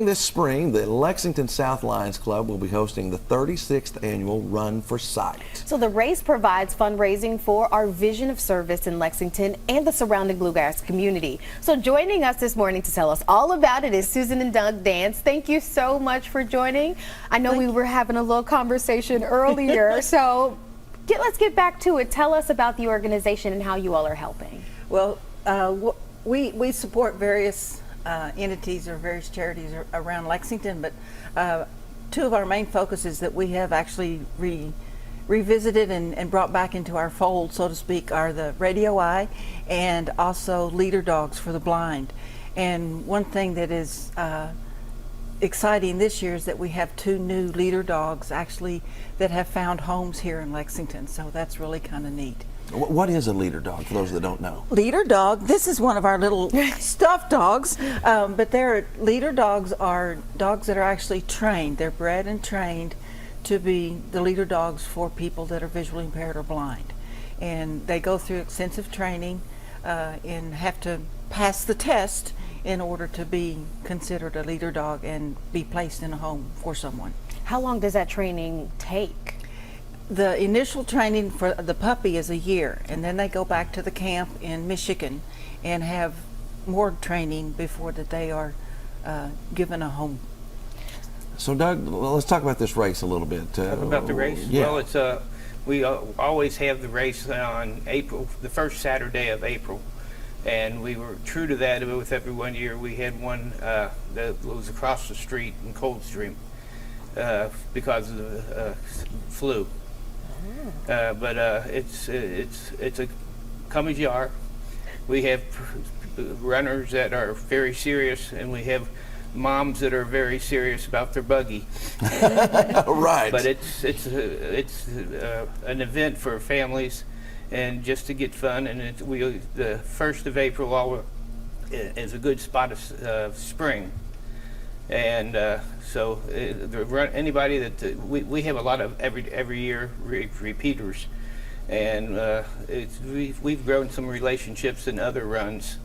This spring, the Lexington South Lions Club will be hosting the 36th annual Run for Sight. So the race provides fundraising for our vision of service in Lexington and the surrounding bluegrass community. So joining us this morning to tell us all about it is Susan and Doug Dance. Thank you so much for joining. I know we were having a little conversation earlier, so let's get back to it. Tell us about the organization and how you all are helping. Well, we support various entities or various charities around Lexington, but two of our main focuses that we have actually revisited and brought back into our fold, so to speak, are the Radio Eye and also Leader Dogs for the Blind. And one thing that is exciting this year is that we have two new leader dogs actually that have found homes here in Lexington, so that's really kind of neat. What is a leader dog, for those that don't know? Leader dog, this is one of our little stuffed dogs, but leader dogs are dogs that are actually trained. They're bred and trained to be the leader dogs for people that are visually impaired or blind. And they go through extensive training and have to pass the test in order to be considered a leader dog and be placed in a home for someone. How long does that training take? The initial training for the puppy is a year, and then they go back to the camp in Michigan and have more training before that they are given a home. So Doug, let's talk about this race a little bit. Talk about the race? Yeah. Well, it's we always have the race on April, the first Saturday of April, and we were true to that with every 1 year. We had one that was across the street in Coldstream because of the flu. But it's a come as you are. We have runners that are very serious, and we have moms that are very serious about their buggy. Right. But it's an event for families, and just to get fun. And the 1st of April is a good spot of spring. And so anybody that we have a lot of every year repeaters, and we've grown some relationships in other runs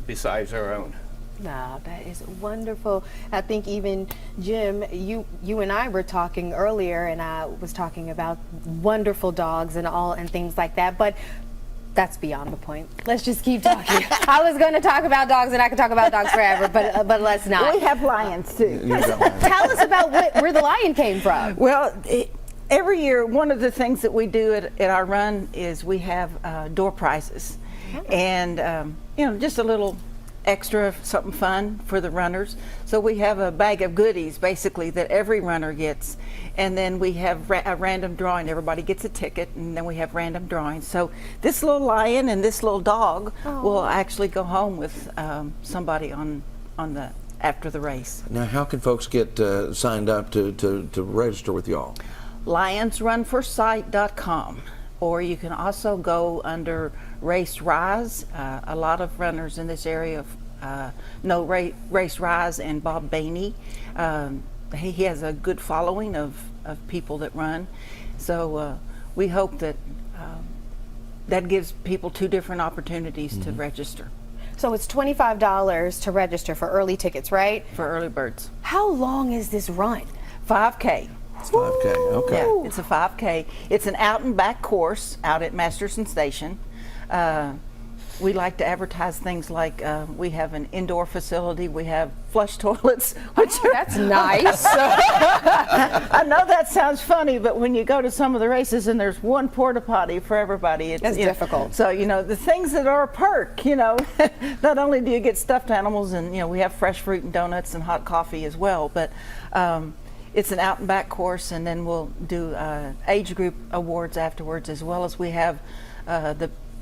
besides our own. Wow, that is wonderful. I think even Jim, you and I were talking earlier, and I was talking about wonderful dogs and things like that, but that's beyond the point. Let's just keep talking. I was going to talk about dogs, and I could talk about dogs forever, but let's not. We have lions too. Tell us about where the lion came from. Well, every year, one of the things that we do at our run is we have door prizes, and just a little extra something fun for the runners. So we have a bag of goodies basically that every runner gets, and then we have a random drawing. Everybody gets a ticket, and then we have random drawings. So this little lion and this little dog will actually go home with somebody after the race. Now, how can folks get signed up to register with y'all? LionsRunForSight.com, or you can also go under Race Rise. A lot of runners in this area know Race Rise and Bob Bainey. He has a good following of people that run. So we hope that that gives people two different opportunities to register. So it's $25 to register for early tickets, right? For early birds. How long is this run? 5K. It's 5K, okay. Yeah, it's a 5K. It's an out and back course out at Masterson Station. We like to advertise things like we have an indoor facility, we have flush toilets. That's nice. I know that sounds funny, but when you go to some of the races and there's one porta potty for everybody, it's difficult. So, the things that are a perk, not only do you get stuffed animals and, we have fresh fruit and donuts and hot coffee as well, but it's an out and back course, and then we'll do age group awards afterwards, as well as we have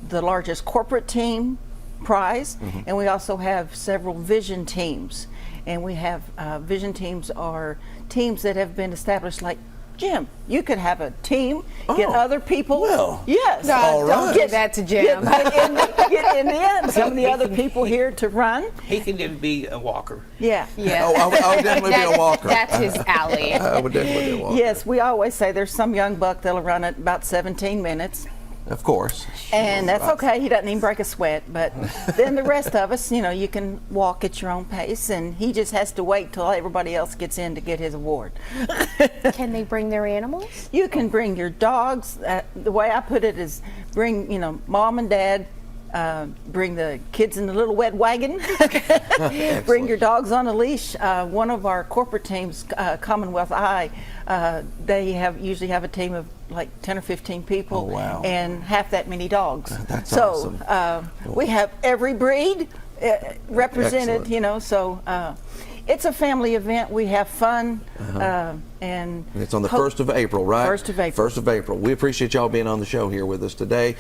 the largest corporate team prize, and we also have several vision teams. And we have vision teams are teams that have been established, like Jim. You could have a team, get other people. Well, yes. No, all don't right. give that to Jim. Get in the end some of the other people here to run. He can be a walker. Yeah. Yeah. Oh, I would definitely be a walker. That's his alley. I would definitely be a walker. Yes, we always say there's some young buck that'll run at about 17 minutes. Of course. And that's okay. He doesn't even break a sweat. But then the rest of us, you know, you can walk at your own pace, and he just has to wait till everybody else gets in to get his award. Can they bring their animals? You can bring your dogs. The way I put it is bring, you know, mom and dad, bring the kids in the little wet wagon, bring your dogs on a leash. One of our corporate teams, Commonwealth Eye, they usually have a team of like 10 or 15 people, Oh, wow. and half that many dogs. That's so awesome. We have every breed represented, Excellent. you know, so it's a family event. We have fun, and It's on the 1st of April, right? 1st of April. 1st of April. We appreciate y'all being on the show here with us today.